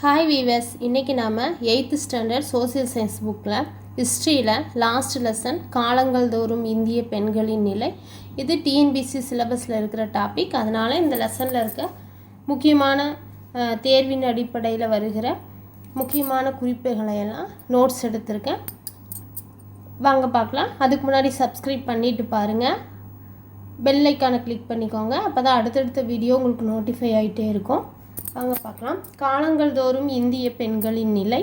Hi viewers, இன்றைக்கி நாம் 8th standard social science புக்கில் ஹிஸ்ட்ரியில் லாஸ்ட் லெசன் காலங்கள் தோறும் இந்திய பெண்களின் நிலை. இது டிஎன்பிசி சிலபஸில் இருக்கிற டாபிக். அதனால் இந்த லெசனில் இருக்க முக்கியமான தேர்வின் அடிப்படையில் வருகிற முக்கியமான குறிப்புகளையெல்லாம் நோட்ஸ் எடுத்திருக்கேன். வாங்க பார்க்கலாம். அதுக்கு முன்னாடி சப்ஸ்கிரைப் பண்ணிவிட்டு பாருங்கள், பெல் ஐக்கானை கிளிக் பண்ணிக்கோங்க. அப்போ தான் அடுத்தடுத்த வீடியோ உங்களுக்கு நோட்டிஃபை ஆகிட்டே இருக்கும். வாங்க பார்க்கலாம். காலங்கள் தோறும் இந்திய பெண்களின் நிலை.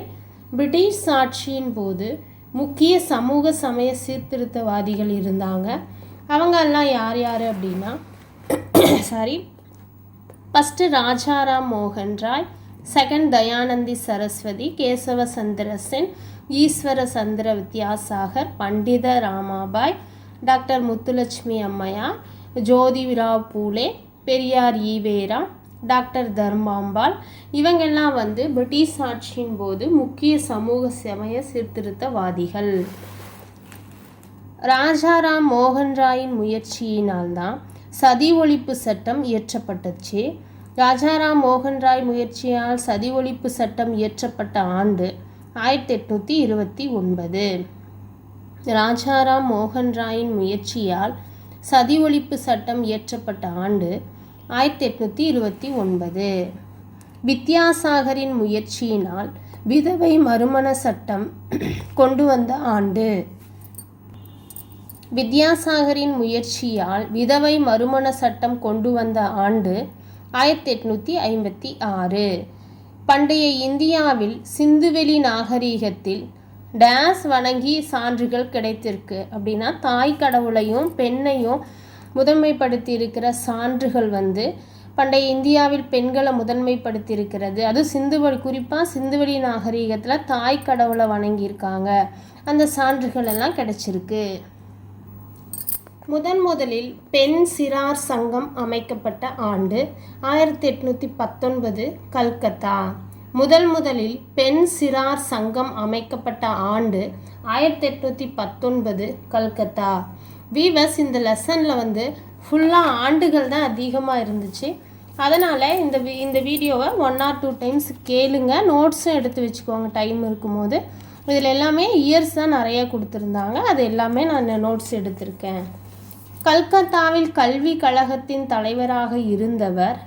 பிரிட்டிஷ் ஆட்சியின் போது முக்கிய சமூக சமய சீர்திருத்தவாதிகள் இருந்தாங்க. அவங்கெல்லாம் யார் யார் அப்படின்னா ஃபஸ்ட்டு ராஜாராம் மோகன் ராய், செகண்ட் தயானந்தி சரஸ்வதி, கேசவ சந்திர சென், ஈஸ்வர சந்திர வித்யாசாகர், பண்டித ராமாபாய், டாக்டர் முத்துலட்சுமி அம்மையார், ஜோதிராவ் பூலே, பெரியார் ஈவேரா, டாக்டர் தர்மாம்பாள். இவங்கெல்லாம் பிரிட்டிஷ் ஆட்சியின் போது முக்கிய சமூக சமய சீர்திருத்தவாதிகள். ராஜாராம் மோகன் ராயின் முயற்சியினால்தான் சதி ஒழிப்பு சட்டம் இயற்றப்பட்டுச்சு. ராஜாராம் மோகன் ராய் முயற்சியால் சதி ஒழிப்பு சட்டம் இயற்றப்பட்ட ஆண்டு 1829. ராஜாராம் மோகன் ராயின் முயற்சியால் சதி ஒழிப்பு சட்டம் இயற்றப்பட்ட ஆண்டு 1829. வித்யாசாகரின் முயற்சியினால் விதவை மறுமண சட்டம் கொண்டு வந்த ஆண்டு. வித்யாசாகரின் முயற்சியால் விதவை மறுமண சட்டம் கொண்டு வந்த ஆண்டு 1856. பண்டைய இந்தியாவில் சிந்துவெளி நாகரீகத்தில் டேஸ் வணங்கி சான்றுகள் கிடைத்திருக்கு அப்படின்னா தாய் கடவுளையும் பெண்ணையும் முதன்மைப்படுத்தி இருக்கிற சான்றுகள் பண்டைய இந்தியாவில் பெண்களை முதன்மைப்படுத்தி இருக்கிறது. அதுவும் குறிப்பாக சிந்துவெளி நாகரீகத்தில் தாய் கடவுளை வணங்கியிருக்காங்க. அந்த சான்றுகள் எல்லாம் கிடைச்சிருக்கு. முதலில் பெண் சிறார் சங்கம் அமைக்கப்பட்ட ஆண்டு 1819 கல்கத்தா. முதலில் பெண் சிறார் சங்கம் அமைக்கப்பட்ட ஆண்டு 1819 கல்கத்தா. வீவர்ஸ், இந்த லெசனில் ஃபுல்லாக ஆண்டுகள் தான் அதிகமாக இருந்துச்சு. அதனால் இந்த வீடியோவை 1 or 2 டைம்ஸ் கேளுங்க. நோட்ஸும் எடுத்து வச்சுக்கோங்க டைம் இருக்கும்போது. இதில் எல்லாமே இயர்ஸ் தான் நிறையா கொடுத்துருந்தாங்க. அது எல்லாமே நான் நோட்ஸ் எடுத்திருக்கேன். கல்கத்தாவில் கல்வி கழகத்தின் தலைவராக இருந்தவர்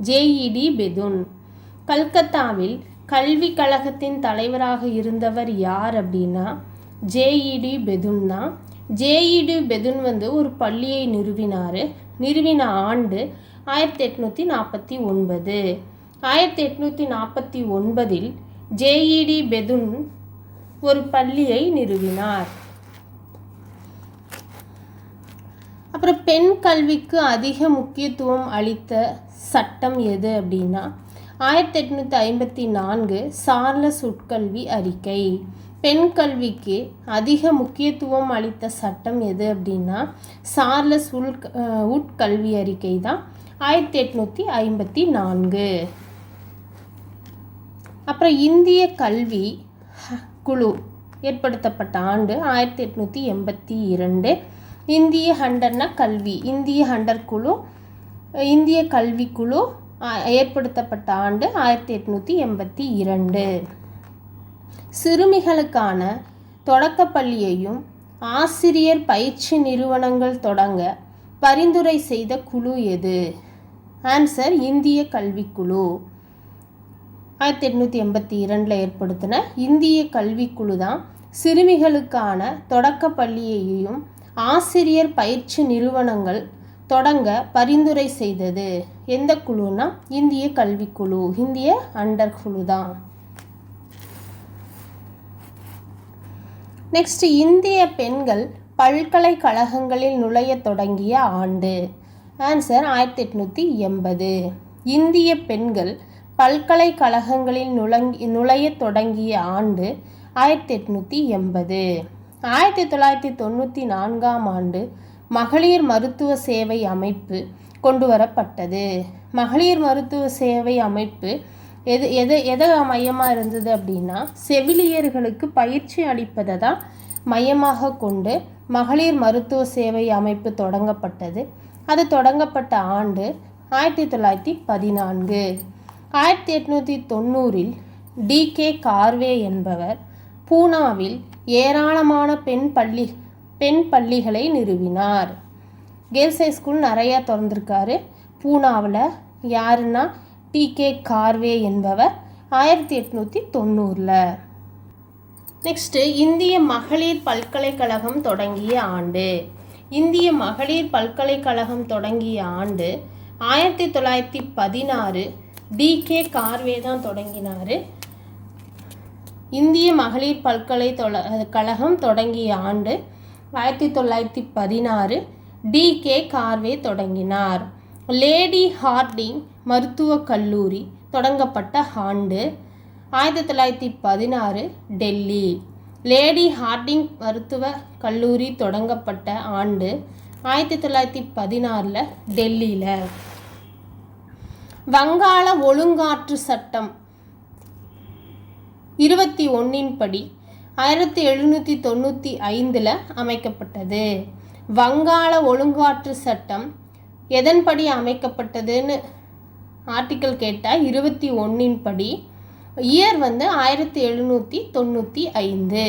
ஜேஇடி பெதுன். கல்கத்தாவில் கல்வி கழகத்தின் தலைவராக இருந்தவர் யார் அப்படின்னா ஜேஇடி பெதுன் தான். ஜேஇடி பெதுன் ஒரு பள்ளியை நிறுவின ஆண்டு 1849. 1849 ஜேஇடி பெதுன் ஒரு பள்ளியை நிறுவினார். அப்புறம் பெண் கல்விக்கு அதிக முக்கியத்துவம் அளித்த சட்டம் எது அப்படின்னா 1854 சார்லஸ் உட்கல்வி அறிக்கை. பெண் கல்விக்கு அதிக முக்கியத்துவம் அளித்த சட்டம் எது அப்படின்னா சார்லஸ் உட்கல்வி அறிக்கை தான் 1854. அப்புறம் இந்திய கல்வி குழு ஏற்படுத்தப்பட்ட ஆண்டு 1882. இந்திய ஹண்டர்னா கல்வி, இந்திய ஹண்டர் குழு, இந்திய கல்வி குழு ஏற்படுத்தப்பட்ட ஆண்டு 1882. சிறுமிகளுக்கான தொடக்கப்பள்ளியையும் ஆசிரியர் பயிற்சி நிறுவனங்கள் தொடங்க பரிந்துரை செய்த குழு எது? ஆன்சர் இந்திய கல்விக்குழு. 1882 ஏற்படுத்தின இந்திய கல்விக்குழு தான் சிறுமிகளுக்கான தொடக்கப்பள்ளியையும் ஆசிரியர் பயிற்சி நிறுவனங்கள் தொடங்க பரிந்துரை செய்தது. எந்த குழுனா இந்திய கல்விக்குழு, இந்திய அண்டர் குழு தான். நெக்ஸ்ட், இந்திய பெண்கள் பல்கலைக்கழகங்களில் நுழைய தொடங்கிய ஆண்டு. ஆன்சர் 1880. இந்திய பெண்கள் பல்கலைக்கழகங்களில் நுழைய தொடங்கிய ஆண்டு 1880. 1994 ஆண்டு மகளிர் மருத்துவ சேவை அமைப்பு கொண்டு வரப்பட்டது. மகளிர் மருத்துவ சேவை அமைப்பு எதை மையமாக இருந்தது அப்படின்னா செவிலியர்களுக்கு பயிற்சி அளிப்பதை தான் மையமாக கொண்டு மகளிர் மருத்துவ சேவை அமைப்பு தொடங்கப்பட்டது. அது தொடங்கப்பட்ட ஆண்டு 1914. 1890இல் D.K. கார்வே என்பவர் பூனாவில் ஏராளமான பெண் பள்ளிகளை நிறுவினார். கேர்ள்ஸ் ஹை ஸ்கூல் நிறையா திறந்திருக்காரு பூனாவில். யாருன்னா D.K. கார்வே என்பவர் 1890. நெக்ஸ்ட்டு இந்திய மகளிர் பல்கலைக்கழகம் தொடங்கிய ஆண்டு. இந்திய மகளிர் பல்கலைக்கழகம் தொடங்கிய ஆண்டு 1916. D.K. கார்வே தான் தொடங்கினார். இந்திய மகளிர் பல்கலைக்கழகம் தொடங்கிய ஆண்டு 1916. D.K. கார்வே தொடங்கினார். லேடி ஹார்டிங் மருத்துவக் கல்லூரி தொடங்கப்பட்ட ஆண்டு 1916 டெல்லி. லேடி ஹார்டிங் மருத்துவக் கல்லூரி தொடங்கப்பட்ட ஆண்டு 1916 டெல்லியில். வங்காள ஒழுங்காற்று சட்டம் 21 படி 1795 அமைக்கப்பட்டது. வங்காள ஒழுங்காற்று சட்டம் எதன்படி அமைக்கப்பட்டதுன்னு ஆர்டிக்கல் கேட்டால் 21 படி. இயர் 1795.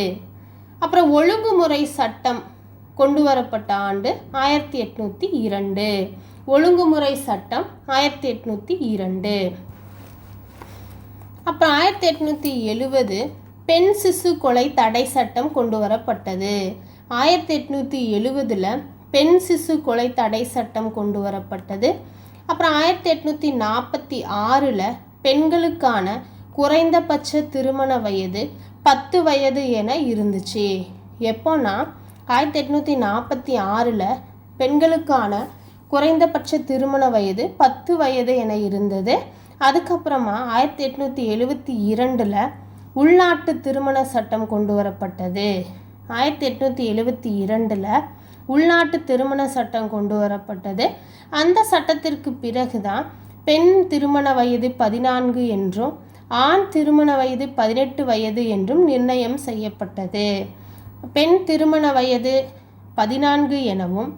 அப்புறம் ஒழுங்குமுறை சட்டம் கொண்டு வரப்பட்ட ஆண்டு 1802. ஒழுங்குமுறை சட்டம் 1802. அப்புறம் 1870 பெண் சிசு கொலை தடை சட்டம் கொண்டு வரப்பட்டது. 1870 பெண் சிசு கொலை தடை சட்டம் கொண்டு வரப்பட்டது. அப்புறம் 1846 பெண்களுக்கான குறைந்தபட்ச திருமண வயது 10 வயது என இருந்துச்சு. எப்போனா 1846 பெண்களுக்கான குறைந்தபட்ச திருமண வயது 10 வயது என இருந்தது. அதுக்கப்புறமா 1872 உள்நாட்டு திருமண சட்டம் கொண்டு வரப்பட்டது. 1872 உள்நாட்டு திருமண சட்டம் கொண்டு வரப்பட்டது. அந்த சட்டத்திற்கு பிறகுதான் பெண் திருமண வயது 14 என்றும் ஆண் திருமண வயது 18 வயது என்றும் நிர்ணயம் செய்யப்பட்டது. பெண் திருமண வயது 14 எனவும்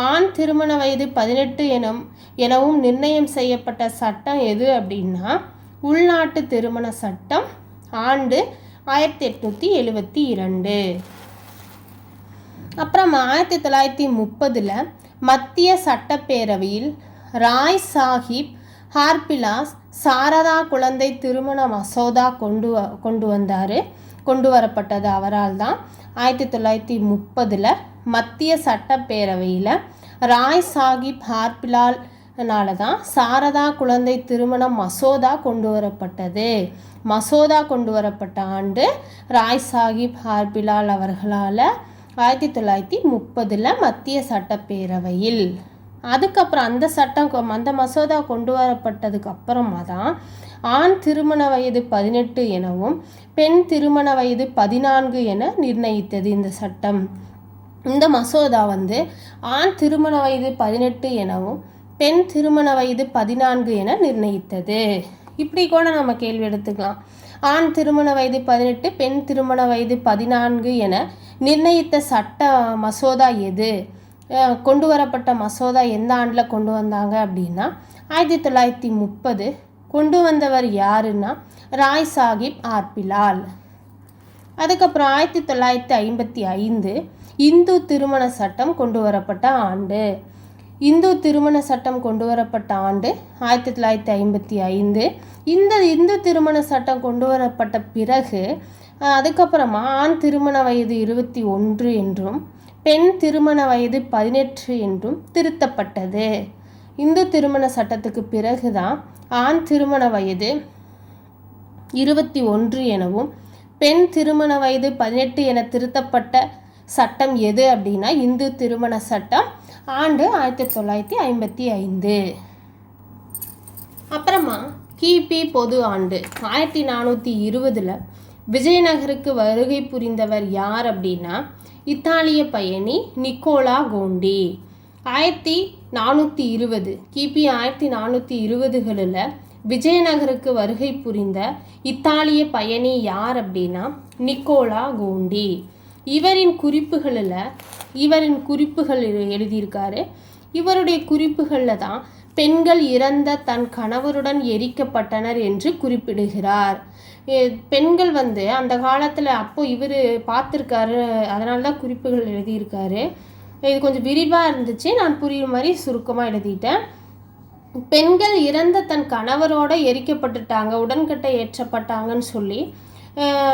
ஆண் திருமண வயது 18 எனவும் நிர்ணயம் செய்யப்பட்ட சட்டம் எது அப்படின்னா உள்நாட்டு திருமண சட்டம். ஆண்டு 1872. அப்புறம் 1930 மத்திய சட்டப்பேரவையில் ராய் சாஹிப் ஹார்பிலாஸ் சாரதா குழந்தை திருமண மசோதா கொண்டு வரப்பட்டது அவரால் தான். 1930 மத்திய சட்டப்பேரவையில் ராய் சாஹிப் ஹார்பிலால்னால தான் சாரதா குழந்தை திருமண மசோதா கொண்டு வரப்பட்டது. மசோதா கொண்டு வரப்பட்ட ஆண்டு ராய் சாஹிப் ஹார்பிலால் அவர்களால் 1930 மத்திய சட்டப்பேரவையில். அதுக்கப்புறம் அந்த மசோதா கொண்டு வரப்பட்டதுக்கு அப்புறமா தான் ஆண் திருமண வயது 18 எனவும் பெண் திருமண வயது 14 என நிர்ணயித்தது இந்த சட்டம். இந்த மசோதா ஆண் திருமண வயது 18 எனவும் பெண் திருமண வயது 14 என நிர்ணயித்தது. இப்படி கூட நம்ம கேள்வி எடுத்துக்கலாம். ஆண் திருமண வயது 18 பெண் திருமண வயது 14 என நிர்ணயித்த சட்ட மசோதா எது? கொண்டு வரப்பட்ட மசோதா எந்த ஆண்டில் கொண்டு வந்தாங்க அப்படின்னா 1930. கொண்டு வந்தவர் யாருன்னா ராய் சாஹிப் ஹார்பிலால். அதுக்கப்புறம் 1955 இந்து திருமண சட்டம் கொண்டு வரப்பட்ட ஆண்டு. இந்து திருமண சட்டம் கொண்டு வரப்பட்ட ஆண்டு 1955. இந்த இந்து திருமண சட்டம் கொண்டு வரப்பட்ட பிறகு அதுக்கப்புறமா ஆண் திருமண வயது 21 என்றும் பெண் திருமண வயது 18 என்றும் திருத்தப்பட்டது. இந்து திருமண சட்டத்துக்கு பிறகுதான் ஆண் திருமண வயது 21 எனவும் பெண் திருமண வயது 18 என திருத்தப்பட்ட சட்டம் எது அப்படின்னா இந்து திருமண சட்டம். ஆண்டு 1955. அப்புறமா கிபி பொது ஆண்டு 1420 விஜயநகருக்கு வருகை புரிந்தவர் யார் அப்படின்னா இத்தாலிய பயணி நிக்கோலா கோண்டி. 1420 கிபி 1420களில் விஜயநகருக்கு வருகை புரிந்த இத்தாலிய பயணி யார் அப்படின்னா நிக்கோலா கோண்டி. இவரின் குறிப்புகள் எழுதியிருக்காரு. இவருடைய குறிப்புகளில் தான் பெண்கள் இறந்த தன் கணவருடன் எரிக்கப்பட்டனர் என்று குறிப்பிடுகிறார். பெண்கள் அந்த காலத்தில் அப்போ இவர் பார்த்துருக்காரு, அதனால தான் குறிப்புகள் எழுதியிருக்காரு. இது கொஞ்சம் விரிவாக இருந்துச்சு, நான் புரியுற மாதிரி சுருக்கமாக எழுதிட்டேன். பெண்கள் இறந்த தன் கணவரோடு எரிக்கப்பட்டுட்டாங்க, உடன்கட்டை ஏற்றப்பட்டாங்கன்னு சொல்லி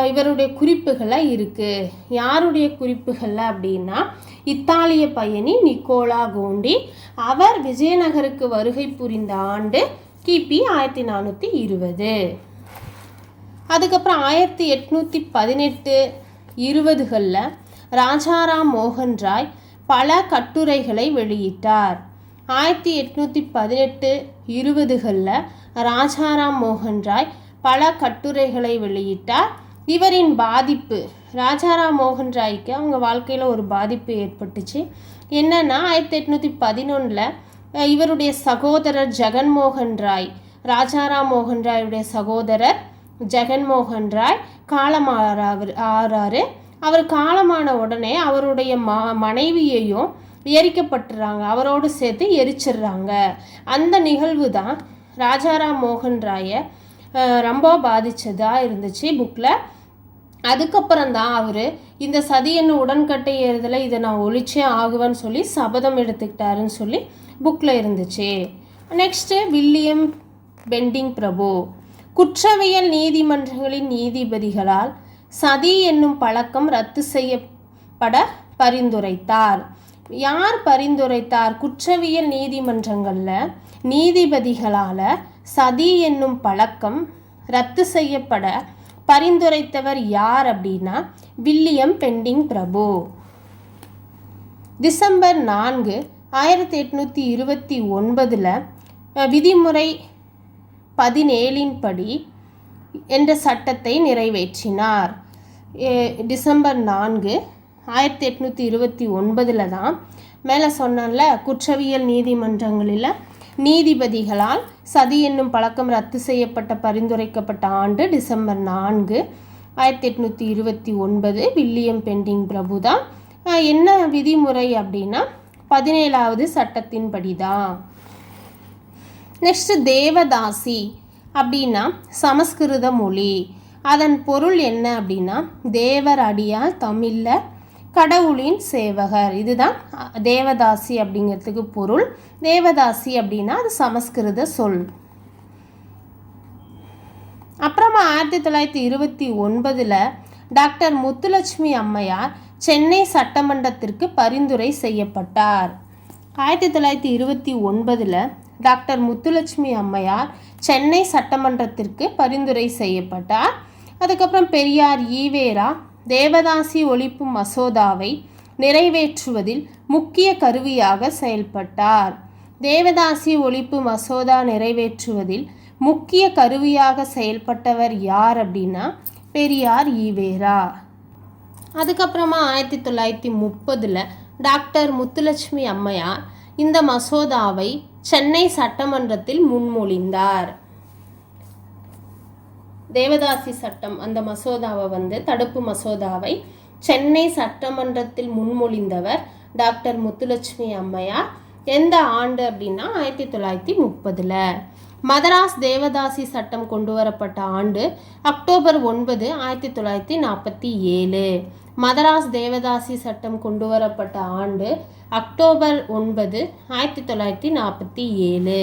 இவருடைய குறிப்புகளை இருக்குது. யாருடைய குறிப்புகளில் அப்படின்னா இத்தாலிய பயணி நிக்கோலா கோண்டி. அவர் விஜயநகருக்கு வருகை புரிந்த ஆண்டு கிபி 1420. அதுக்கப்புறம் 1818 20களில் ராஜாராம் மோகன் ராய் பல கட்டுரைகளை வெளியிட்டார். 1818 20களில் ராஜாராம் மோகன் ராய் பல கட்டுரைகளை வெளியிட்டார். இவரின் பாதிப்பு, ராஜாராம் மோகன் ராய்க்கு அவங்க வாழ்க்கையில் ஒரு பாதிப்பு ஏற்பட்டுச்சு. என்னென்னா 1811 இவருடைய சகோதரர் ஜெகன்மோகன் ராய், ராஜாராம் மோகன் ராயுடைய சகோதரர் ஜெகன்மோகன் ராய் காலமாறாரு. அவர் காலமான உடனே அவருடைய மனைவியையும் எரிக்கப்பட்டுறாங்க, அவரோடு சேர்த்து எரிச்சிடுறாங்க. அந்த நிகழ்வு தான் ராஜாராம் மோகன் ராயை ரொம்ப பாதித்ததாக இருந்துச்சு புக்கில். அதுக்கப்புறம் தான் அவர் இந்த சதியன்னு உடன்கட்டை ஏறுதலை இதை நான் ஒழிச்சே ஆகுவேன்னு சொல்லி சபதம் எடுத்துக்கிட்டாருன்னு சொல்லி புக்கில் இருந்துச்சு. நெக்ஸ்ட்டு வில்லியம் பெண்டிங் பிரபு. குற்றவியல் நீதிமன்றங்களின் நீதிபதிகளால் சதி என்னும் பழக்கம் ரத்து செய்யப்பட பரிந்துரைத்தார். யார் பரிந்துரைத்தார்? குற்றவியல் நீதிமன்றங்களில் நீதிபதிகளால் சதி என்னும் பழக்கம் ரத்து செய்யப்பட பரிந்துரைத்தவர் யார் அப்படின்னா வில்லியம் பெண்டிங் பிரபு. டிசம்பர் 4 1829 விதிமுறை 17 படி என்ற சட்டத்தை நிறைவேற்றினார். டிசம்பர் 4 1829 தான் மேலே சொன்னல குற்றவியல் நீதிமன்றங்களில் நீதிபதிகளால் சதி என்னும் பழக்கம் ரத்து செய்யப்பட்ட பரிந்துரைக்கப்பட்ட ஆண்டு டிசம்பர் 4 1829. வில்லியம் பெண்டிங் பிரபு தான். என்ன விதிமுறை அப்படின்னா 17வது சட்டத்தின்படி தான். நெக்ஸ்ட் தேவதாசி அப்படின்னா சமஸ்கிருத மொழி. அதன் பொருள் என்ன அப்படின்னா தேவர் அடியால், தமிழில் கடவுளின் சேவகர். இதுதான் தேவதாசி அப்படிங்கிறதுக்கு பொருள். தேவதாசி அப்படின்னா அது சமஸ்கிருத சொல். அப்புறமா 1929 டாக்டர் முத்துலட்சுமி அம்மையார் சென்னை சட்டமன்றத்திற்கு பரிந்துரை செய்யப்பட்டார். 1929 டாக்டர் முத்துலட்சுமி அம்மையார் சென்னை சட்டமன்றத்திற்கு பரிந்துரை செய்யப்பட்டார். அதுக்கப்புறம் பெரியார் ஈவேரா தேவதாசி ஒழிப்பு மசோதாவை நிறைவேற்றுவதில் முக்கிய கருவியாக செயல்பட்டார். தேவதாசி ஒழிப்பு மசோதா நிறைவேற்றுவதில் முக்கிய கருவியாக செயல்பட்டவர் யார் அப்படின்னா பெரியார் ஈவேரா. அதுக்கப்புறமா 1930 டாக்டர் முத்துலட்சுமி அம்மையார் இந்த மசோதாவை சென்னை சட்டமன்றத்தில் முன்மொழிந்தார். தேவதாசி சட்டம் அந்த மசோதாவை தடுப்பு மசோதாவை சென்னை சட்டமன்றத்தில் முன்மொழிந்தவர் டாக்டர் முத்துலட்சுமி அம்மையார். எந்த ஆண்டு அப்படின்னா 1930. மதராஸ் தேவதாசி சட்டம் கொண்டு வரப்பட்ட ஆண்டு அக்டோபர் 9 1947. மதராஸ் தேவதாசி சட்டம் கொண்டு வரப்பட்ட ஆண்டு அக்டோபர் 9 1947.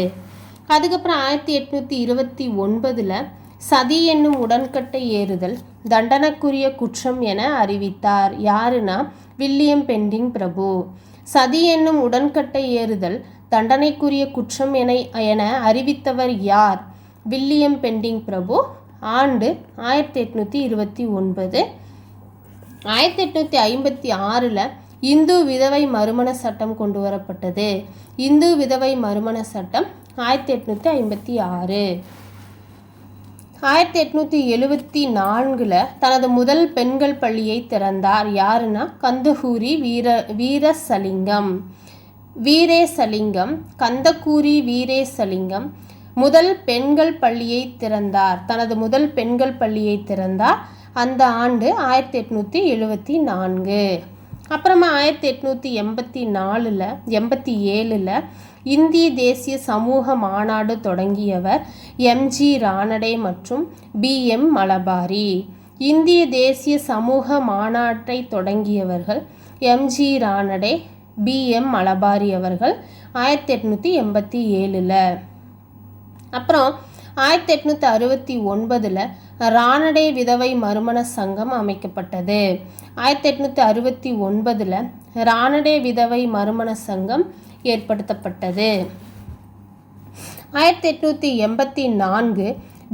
அதுக்கப்புறம் 1829 சதி என்னும் உடன்கட்டை ஏறுதல் தண்டனைக்குரிய குற்றம் என அறிவித்தார். யாருன்னா வில்லியம் பெண்டிங் பிரபு. சதி என்னும் உடன்கட்டை ஏறுதல் தண்டனைக்குரிய குற்றம் என அறிவித்தவர் யார்? வில்லியம் பெண்டிங் பிரபு. ஆண்டு 1829. 1856 இந்து விதவை மறுமண சட்டம் கொண்டு வரப்பட்டது. இந்து விதவை மறுமண சட்டம் 1856. 1874 தனது முதல் பெண்கள் பள்ளியை திறந்தார். யாருன்னா கந்தகூரி வீரேசலிங்கம். கந்தகூரி வீரேசலிங்கம் முதல் பெண்கள் பள்ளியை திறந்தார். தனது முதல் பெண்கள் பள்ளியை திறந்தார். அந்த ஆண்டு 1874. அப்புறமா 1887 இந்திய தேசிய சமூக மாநாடு தொடங்கியவர் எம்ஜி ரானடே மற்றும் பிஎம் மலபாரி. இந்திய தேசிய சமூக மாநாட்டை தொடங்கியவர்கள் எம்ஜி ரானடே, பிஎம் மலபாரி அவர்கள் 1887. அப்புறம் 1869 ரானடே விதவை மறுமண சங்கம் அமைக்கப்பட்டது. 1869 ரானடே விதவை மறுமண சங்கம் ஏற்படுத்தப்பட்டது. 1884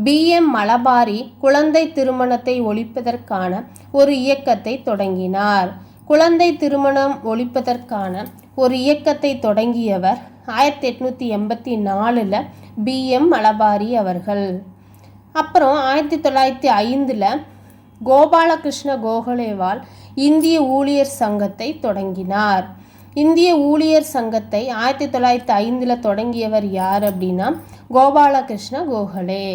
பிஎம் மலபாரி குழந்தை திருமணத்தை ஒழிப்பதற்கான ஒரு இயக்கத்தை தொடங்கினார். குழந்தை திருமணம் ஒழிப்பதற்கான ஒரு இயக்கத்தை தொடங்கியவர் 1884 பிஎம் மலபாரி அவர்கள். அப்புறம் 1905 கோபாலகிருஷ்ண கோகலேவால் இந்திய ஊழியர் சங்கத்தை தொடங்கினார். இந்திய ஊழியர் சங்கத்தை 1905 தொடங்கியவர் யார் அப்படின்னா கோபாலகிருஷ்ண கோகலே.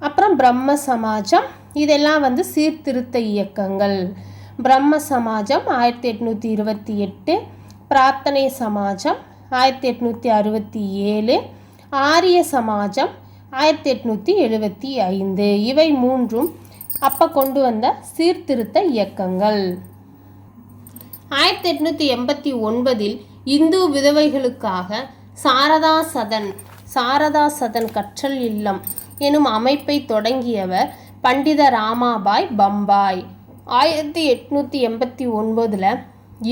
அப்புறம் பிரம்ம சமாஜம், இதெல்லாம் சீர்திருத்த இயக்கங்கள். பிரம்ம சமாஜம் 1828, பிரார்த்தனை சமாஜம் 1867, ஆரிய சமாஜம் 1875. இவை மூன்றும் அப்போ கொண்டு வந்த சீர்திருத்த இயக்கங்கள். 1889 இந்து விதவைகளுக்காக சாரதா சதன் கற்றல் இல்லம் எனும் அமைப்பை தொடங்கியவர் பண்டித ராமாபாய் பம்பாய். 1889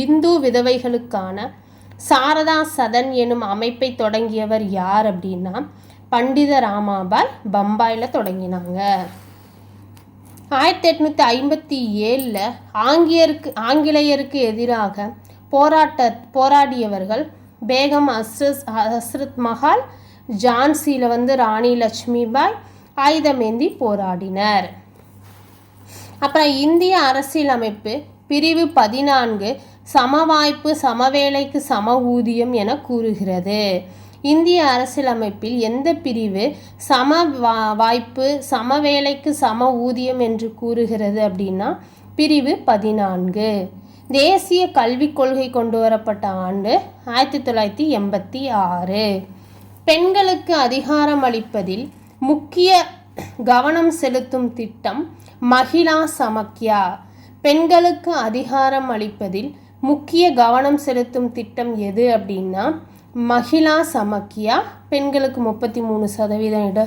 இந்து விதவைகளுக்கான சாரதா சதன் எனும் அமைப்பை தொடங்கியவர் யார் அப்படின்னா பண்டித ராமாபாய் பம்பாயில் தொடங்கினாங்க. 1857 ஆங்கிலேயருக்கு எதிராக போராடியவர்கள் பேகம் ஹஸ்ரத் மஹால், ஜான்சியில் ராணி லட்சுமிபாய் ஆயுதமேந்தி போராடினர். அப்புறம் இந்திய அரசியலமைப்பு பிரிவு 14 சமவாய்ப்பு சமவேளைக்கு சம ஊதியம் என கூறுகிறது. இந்திய அரசியலமைப்பில் எந்த பிரிவு சம வாய்ப்பு சமவேளைக்கு சம ஊதியம் என்று கூறுகிறது அப்படின்னா பிரிவு 14. தேசிய கல்விக் கொள்கை கொண்டு வரப்பட்ட ஆண்டு 1986. பெண்களுக்கு அதிகாரம் அளிப்பதில் முக்கிய கவனம் செலுத்தும் திட்டம் மகிழா சமக்யா. பெண்களுக்கு அதிகாரம் அளிப்பதில் முக்கிய கவனம் செலுத்தும் திட்டம் எது அப்படின்னா மகிழா சமக்யா. பெண்களுக்கு 33%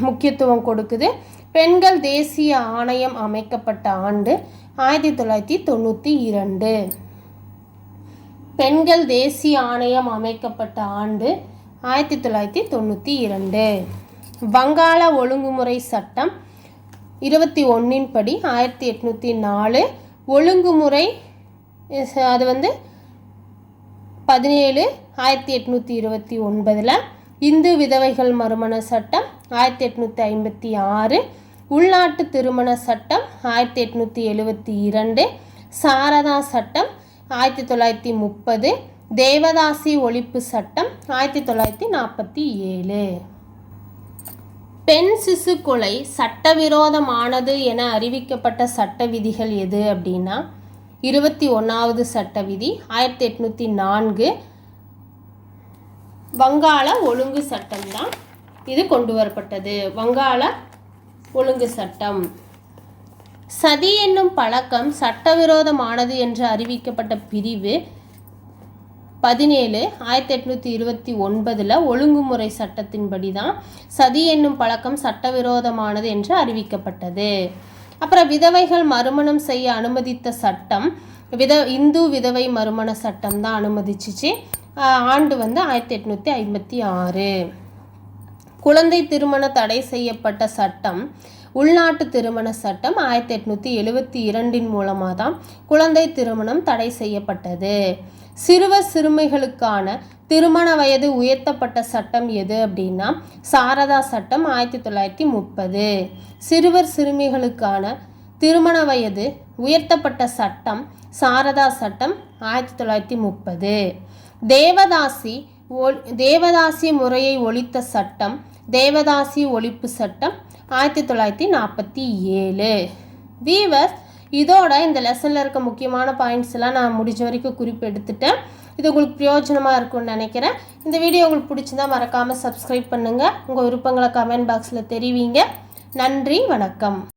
முக்கியத்துவம் கொடுக்குது. பெண்கள் தேசிய ஆணையம் அமைக்கப்பட்ட ஆண்டு 1992. பெண்கள் தேசிய ஆணையம் அமைக்கப்பட்ட ஆண்டு 1992. வங்காள ஒழுங்குமுறை சட்டம் 21 படி 1804. ஒழுங்குமுறை அது 17 1829. இந்து விதவைகள் மறுமண சட்டம் 1856. உள்நாட்டு திருமண சட்டம் 1872. சாரதா சட்டம் 1930. தேவதாசி ஒழிப்பு சட்டம் 1947. பெண் சிசு கொலை சட்டவிரோதமானது என அறிவிக்கப்பட்ட சட்ட விதிகள் எது அப்படின்னா 21வது சட்ட விதி 1804. வங்காள ஒழுங்கு சட்டம் தான் இது கொண்டு வரப்பட்டது. வங்காள ஒழுங்கு சட்டம். சதி என்னும் பழக்கம் சட்டவிரோதமானது என்று அறிவிக்கப்பட்ட பிரிவு 17 1829 ஒழுங்குமுறை சட்டத்தின்படி தான் சதி என்னும் பழக்கம் சட்டவிரோதமானது என்று அறிவிக்கப்பட்டது. அப்புறம் விதவைகள் மறுமணம் செய்ய அனுமதித்த சட்டம் இந்து விதவை மறுமண சட்டம் தான் அனுமதிச்சிச்சு. ஆண்டு 1856. குழந்தை திருமண தடை செய்யப்பட்ட சட்டம் உள்நாட்டு திருமண சட்டம் 1872 மூலமாக தான் குழந்தை திருமணம் தடை செய்யப்பட்டது. சிறுவர் சிறுமிகளுக்கான திருமண வயது உயர்த்தப்பட்ட சட்டம் எது அப்படின்னா சாரதா சட்டம் 1930. சிறுவர் சிறுமிகளுக்கான திருமண வயது உயர்த்தப்பட்ட சட்டம் சாரதா சட்டம் 1930. தேவதாசி முறையை ஒழித்த சட்டம் தேவதாசி ஒழிப்பு சட்டம் 1947. வீவர்ஸ், இதோட இந்த லெசனில் இருக்க முக்கியமான பாயிண்ட்ஸ் எல்லாம் நான் முடிஞ்ச வரைக்கும் குறிப்பு எடுத்துட்டேன். இது உங்களுக்கு பிரயோஜனமாக இருக்கும்னு நினைக்கிறேன். இந்த வீடியோ உங்களுக்கு பிடிச்சிருந்தால் மறக்காமல் சப்ஸ்கிரைப் பண்ணுங்கள். உங்கள் விருப்பங்களை கமெண்ட் பாக்ஸில் தெரிவிங்க. நன்றி, வணக்கம்.